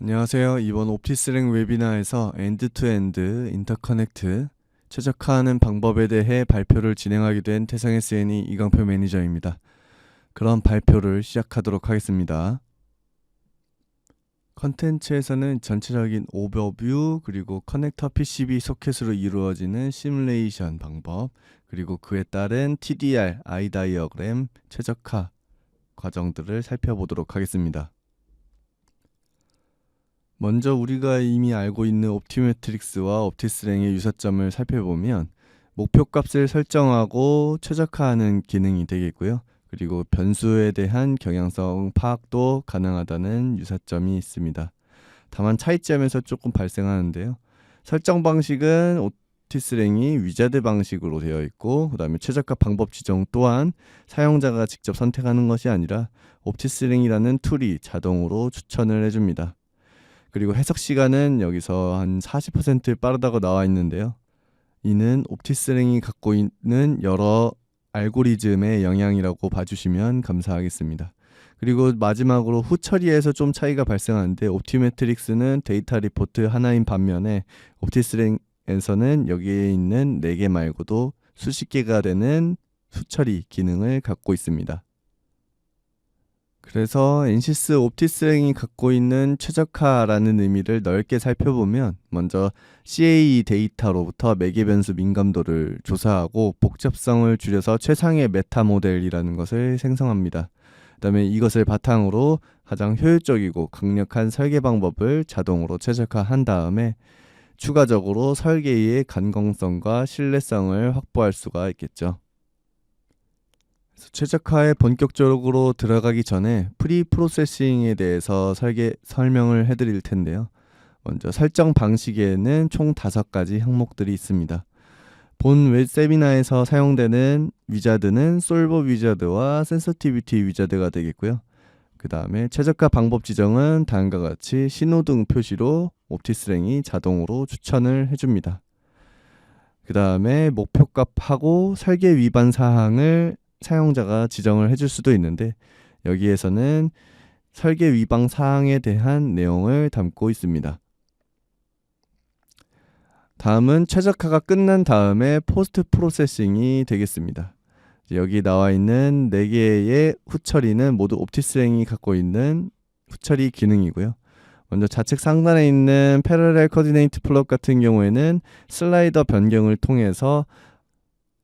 안녕하세요. 이번 옵티스랭 웨비나에서 엔드-투-엔드 인터커넥트 최적화하는 방법에 대해 발표를 진행하게 된 태상의 SNE 이광표 매니저입니다. 그럼 발표를 시작하도록 하겠습니다. 컨텐츠에서는 전체적인 오버뷰, 그리고 커넥터 PCB 소켓으로 이루어지는 시뮬레이션 방법, 그리고 그에 따른 TDR, I 다이어그램 최적화 과정들을 살펴보도록 하겠습니다. 먼저 우리가 이미 알고 있는 옵티메트릭스와 옵티스랭의 유사점을 살펴보면 목표값을 설정하고 최적화하는 기능이 되겠고요. 그리고 변수에 대한 경향성 파악도 가능하다는 유사점이 있습니다. 다만 차이점에서 조금 발생하는데요. 설정 방식은 옵티스랭이 위자드 방식으로 되어 있고, 그 다음에 최적화 방법 지정 또한 사용자가 직접 선택하는 것이 아니라 옵티스랭이라는 툴이 자동으로 추천을 해줍니다. 그리고 해석 시간은 여기서 한 40% 빠르다고 나와 있는데요. 이는 옵티스랭이 갖고 있는 여러 알고리즘의 영향이라고 봐주시면 감사하겠습니다. 그리고 마지막으로 후 처리에서 좀 차이가 발생하는데, 옵티메트릭스는 데이터 리포트 하나인 반면에 옵티스랭에서는 여기에 있는 4개 말고도 수십 개가 되는 후 처리 기능을 갖고 있습니다. 그래서 엔시스 옵티스랭이 갖고 있는 최적화라는 의미를 넓게 살펴보면, 먼저 CAE 데이터로부터 매개 변수 민감도를 조사하고 복잡성을 줄여서 최상의 메타 모델이라는 것을 생성합니다. 그 다음에 이것을 바탕으로 가장 효율적이고 강력한 설계 방법을 자동으로 최적화한 다음에 추가적으로 설계의 간공성과 신뢰성을 확보할 수가 있겠죠. 최적화에 본격적으로 들어가기 전에 프리 프로세싱에 대해서 설명을 해드릴 텐데요. 먼저 설정 방식에는 총 5가지 항목들이 있습니다. 본 웹 세미나에서 사용되는 위자드는 솔버 위자드와 센서티비티 위자드가 되겠고요. 그 다음에 최적화 방법 지정은 다음과 같이 신호등 표시로 옵티스랭이 자동으로 추천을 해줍니다. 그 다음에 목표값하고 설계 위반 사항을 사용자가 지정을 해줄 수도 있는데, 여기에서는 설계 위반 사항에 대한 내용을 담고 있습니다. 다음은 최적화가 끝난 다음에 포스트 프로세싱이 되겠습니다. 여기 나와 있는 4개의 후처리는 모두 옵티스랭이 갖고 있는 후처리 기능이고요. 먼저 좌측 상단에 있는 패러렐 코디네이트 플롯 같은 경우에는 슬라이더 변경을 통해서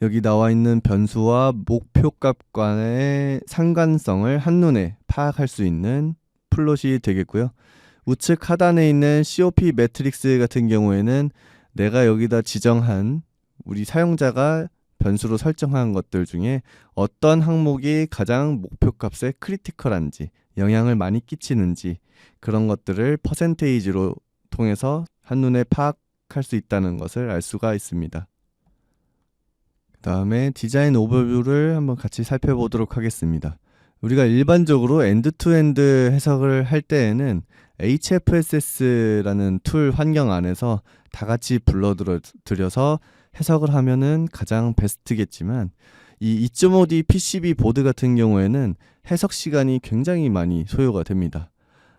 여기 나와 있는 변수와 목표값 간의 상관성을 한눈에 파악할 수 있는 플롯이 되겠고요. 우측 하단에 있는 COP 매트릭스 같은 경우에는 내가 여기다 지정한, 우리 사용자가 변수로 설정한 것들 중에 어떤 항목이 가장 목표값에 크리티컬한지, 영향을 많이 끼치는지, 그런 것들을 퍼센테이지로 통해서 한눈에 파악할 수 있다는 것을 알 수가 있습니다. 그 다음에 디자인 오버뷰를 한번 같이 살펴보도록 하겠습니다. 우리가 일반적으로 엔드-투-엔드 해석을 할 때에는 HFSS라는 툴 환경 안에서 다 같이 불러들여서 해석을 하면은 가장 베스트겠지만, 이 2.5D PCB 보드 같은 경우에는 해석 시간이 굉장히 많이 소요가 됩니다.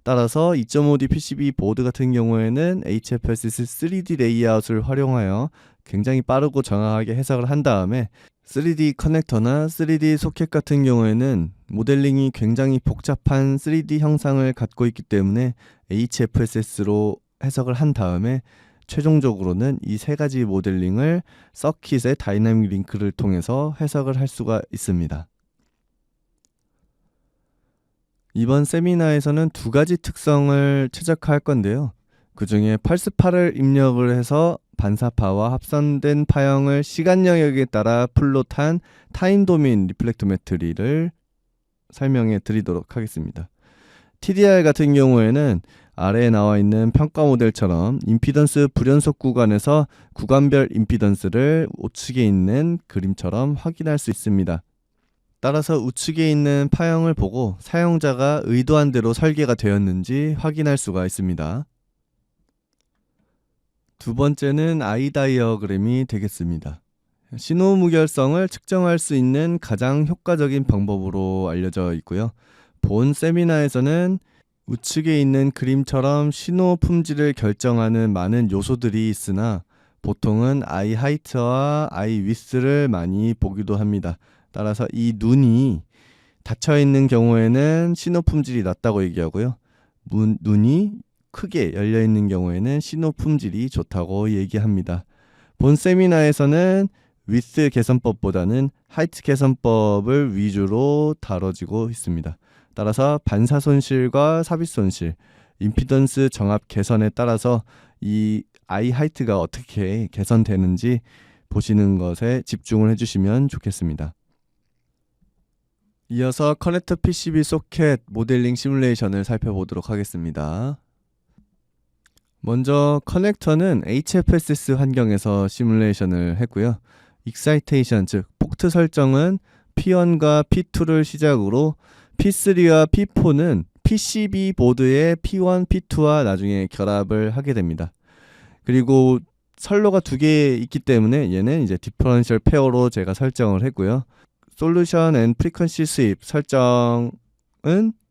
따라서 2.5D PCB 보드 같은 경우에는 HFSS 3D 레이아웃을 활용하여 굉장히 빠르고 정확하게 해석을 한 다음에 3D 커넥터나 3D 소켓 같은 경우에는 모델링이 굉장히 복잡한 3D 형상을 갖고 있기 때문에 HFSS로 해석을 한 다음에 최종적으로는 이 3가지 모델링을 서킷의 다이나믹 링크를 통해서 해석을 할 수가 있습니다. 이번 세미나에서는 2가지 특성을 최적화할 건데요. 그 중에 펄스파를 입력을 해서 반사파와 합선된 파형을 시간 영역에 따라 플롯한 타임 도메인 리플렉토메트리를 설명해 드리도록 하겠습니다. TDR 같은 경우에는 아래에 나와 있는 평가 모델처럼 임피던스 불연속 구간에서 구간별 임피던스를 우측에 있는 그림처럼 확인할 수 있습니다. 따라서 우측에 있는 파형을 보고 사용자가 의도한 대로 설계가 되었는지 확인할 수가 있습니다. 두 번째는 I 다이어그램이 되겠습니다. 신호 무결성을 측정할 수 있는 가장 효과적인 방법으로 알려져 있고요. 본 세미나에서는 우측에 있는 그림처럼 신호 품질을 결정하는 많은 요소들이 있으나 보통은 아이 하이트와 아이 위스를 많이 보기도 합니다. 따라서 이 눈이 닫혀 있는 경우에는 신호 품질이 낮다고 얘기하고요. 눈이 크게 열려 있는 경우에는 신호 품질이 좋다고 얘기합니다. 본 세미나에서는 위스 개선법보다는 하이트 개선법을 위주로 다뤄지고 있습니다. 따라서 반사 손실과 삽입 손실, 임피던스 정합 개선에 따라서 이 아이 하이트가 어떻게 개선되는지 보시는 것에 집중을 해주시면 좋겠습니다. 이어서 커넥터 PCB 소켓 모델링 시뮬레이션을 살펴보도록 하겠습니다. 먼저 커넥터는 HFSS 환경에서 시뮬레이션을 했고요. 익사이테이션 즉 포트 설정은 P1과 P2를 시작으로 P3와 P4는 PCB 보드의 P1, P2와 나중에 결합을 하게 됩니다. 그리고 선로가 두 개 있기 때문에 얘는 이제 디퍼런셜 페어로 제가 설정을 했고요. 솔루션 앤 프리퀀시 스윕 설정은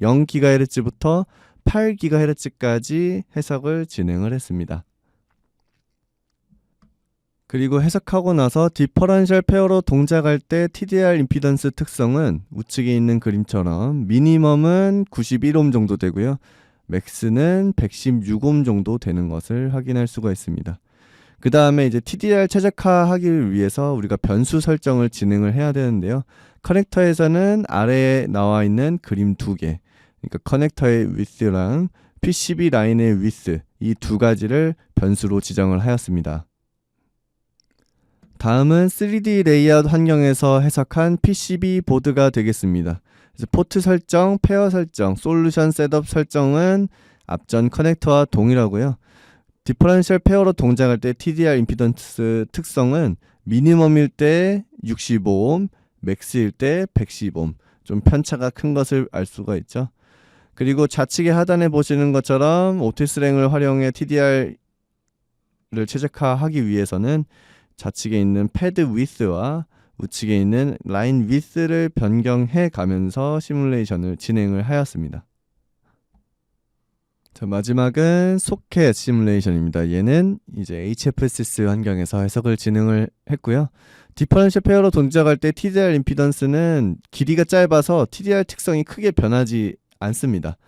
0GHz부터 8GHz까지 해석을 진행을 했습니다. 그리고 해석하고 나서 디퍼런셜 페어로 동작할 때 TDR 임피던스 특성은 우측에 있는 그림처럼 미니멈은 91옴 정도 되고요. 맥스는 116옴 정도 되는 것을 확인할 수가 있습니다. 그 다음에 이제 TDR 최적화하기 위해서 우리가 변수 설정을 진행을 해야 되는데요. 커넥터에서는 아래에 나와 있는 그림 두 개, 그러니까 커넥터의 위스랑 PCB 라인의 위스 이 두 가지를 변수로 지정을 하였습니다. 다음은 3D 레이아웃 환경에서 해석한 PCB 보드가 되겠습니다. 그래서 포트 설정, 페어 설정, 솔루션 셋업 설정은 앞전 커넥터와 동일하고요. 디퍼런셜 페어로 동작할 때 TDR 임피던스 특성은 미니멈일 때 65옴, 맥스일 때 110옴. 좀 편차가 큰 것을 알 수가 있죠. 그리고 좌측의 하단에 보시는 것처럼 오티스랭을 활용해 TDR을 최적화하기 위해서는 좌측에 있는 패드 위스와 우측에 있는 라인 위스를 변경해 가면서 시뮬레이션을 진행을 하였습니다. 자, 마지막은 소켓 시뮬레이션입니다. 얘는 이제 HFSS 환경에서 해석을 진행을 했고요. 디퍼런셜 페어로 동작할 때 TDR 임피던스는 길이가 짧아서 TDR 특성이 크게 변하지 않습니다.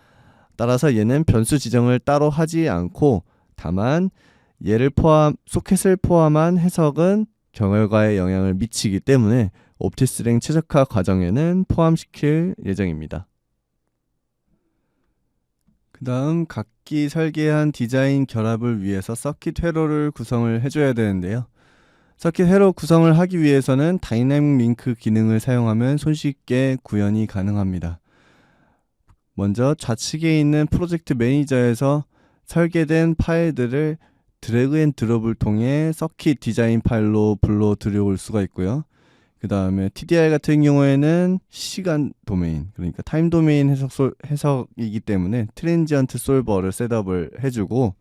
따라서 얘는 변수 지정을 따로 하지 않고 다만 얘를 소켓을 포함한 해석은 경혈과에 영향을 미치기 때문에 옵티스랭 최적화 과정에는 포함시킬 예정입니다. 그 다음 각기 설계한 디자인 결합을 위해서 서킷 회로를 구성을 해줘야 되는데요. 서킷 회로 구성을 하기 위해서는 다이내믹 링크 기능을 사용하면 손쉽게 구현이 가능합니다. 먼저 좌측에 있는 프로젝트 매니저에서 설계된 파일들을 드래그 앤 드롭을 통해 서킷 디자인 파일로 불러 들여올 수가 있고요. 그 다음에 TDR 같은 경우에는 시간 도메인, 그러니까 타임 도메인 해석이기 때문에 트랜지언트 솔버를 셋업을 해주고,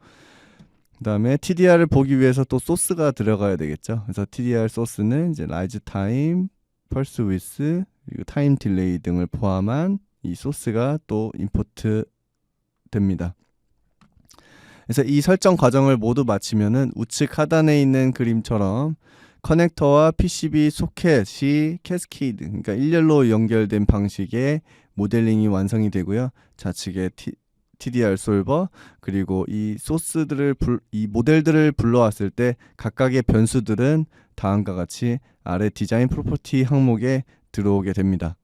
그 다음에 TDR을 보기 위해서 또 소스가 들어가야 되겠죠. 그래서 TDR 소스는 이제 라이즈 타임, 펄스 위스, 그리고 타임 딜레이 등을 포함한 이 소스가 또 임포트 됩니다. 그래서 이 설정 과정을 모두 마치면은 우측 하단에 있는 그림처럼 커넥터와 PCB 소켓이 캐스케이드, 그러니까 일렬로 연결된 방식의 모델링이 완성이 되고요. 좌측에 TDR 솔버, 그리고 이 이 모델들을 불러왔을 때 각각의 변수들은 다음과 같이 아래 디자인 프로퍼티 항목에 들어오게 됩니다.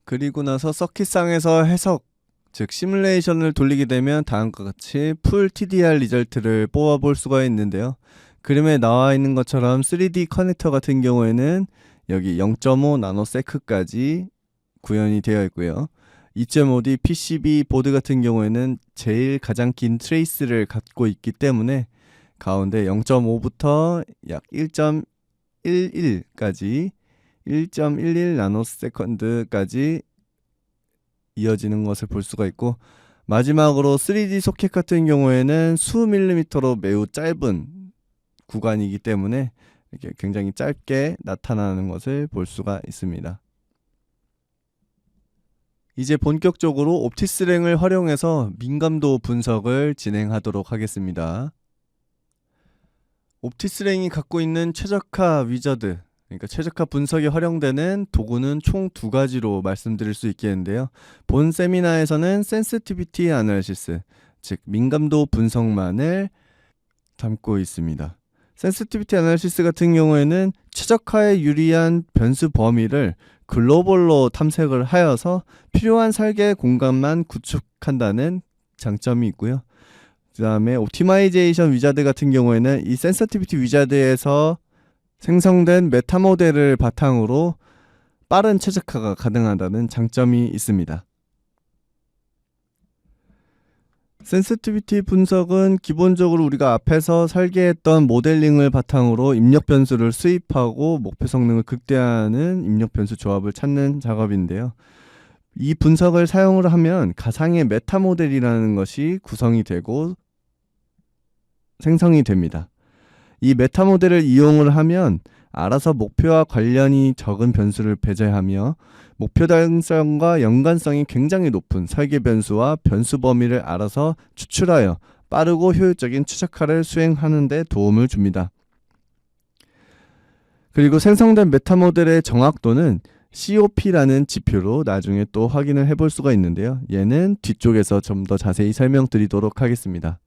그리고 나서 서킷상에서 해석, 즉 시뮬레이션을 돌리게 되면 다음과 같이 풀 TDR 리절트를 뽑아볼 수가 있는데요. 그림에 나와 있는 것처럼 3D 커넥터 같은 경우에는 여기 0.5 나노세크까지 구현이 되어 있고요. 2.5D PCB 보드 같은 경우에는 제일 가장 긴 트레이스를 갖고 있기 때문에 가운데 0.5부터 약 1.11까지 1.11 나노세컨드까지 이어지는 것을 볼 수가 있고, 마지막으로 3D 소켓 같은 경우에는 수 밀리미터로 매우 짧은 구간이기 때문에 이렇게 굉장히 짧게 나타나는 것을 볼 수가 있습니다. 이제 본격적으로 옵티스랭을 활용해서 민감도 분석을 진행하도록 하겠습니다. 옵티스랭이 갖고 있는 최적화 위저드, 그러니까 최적화 분석에 활용되는 도구는 총 두 가지로 말씀드릴 수 있겠는데요. 본 세미나에서는 센시티비티 애널리시스, 즉 민감도 분석만을 담고 있습니다. 센시티비티 애널리시스 같은 경우에는 최적화에 유리한 변수 범위를 글로벌로 탐색을 하여서 필요한 설계 공간만 구축한다는 장점이 있고요. 그 다음에 옵티마이제이션 위자드 같은 경우에는 이 센시티비티 위자드에서 생성된 메타 모델을 바탕으로 빠른 최적화가 가능하다는 장점이 있습니다. 센시티비티 분석은 기본적으로 우리가 앞에서 설계했던 모델링을 바탕으로 입력 변수를 수입하고 목표 성능을 극대화하는 입력 변수 조합을 찾는 작업인데요. 이 분석을 사용을 하면 가상의 메타 모델이라는 것이 구성이 되고 생성이 됩니다. 이 메타 모델을 이용을 하면 알아서 목표와 관련이 적은 변수를 배제하며 목표 달성과 연관성이 굉장히 높은 설계 변수와 변수 범위를 알아서 추출하여 빠르고 효율적인 최적화를 수행하는 데 도움을 줍니다. 그리고 생성된 메타 모델의 정확도는 COP라는 지표로 나중에 또 확인을 해볼 수가 있는데요. 얘는 뒤쪽에서 좀 더 자세히 설명드리도록 하겠습니다.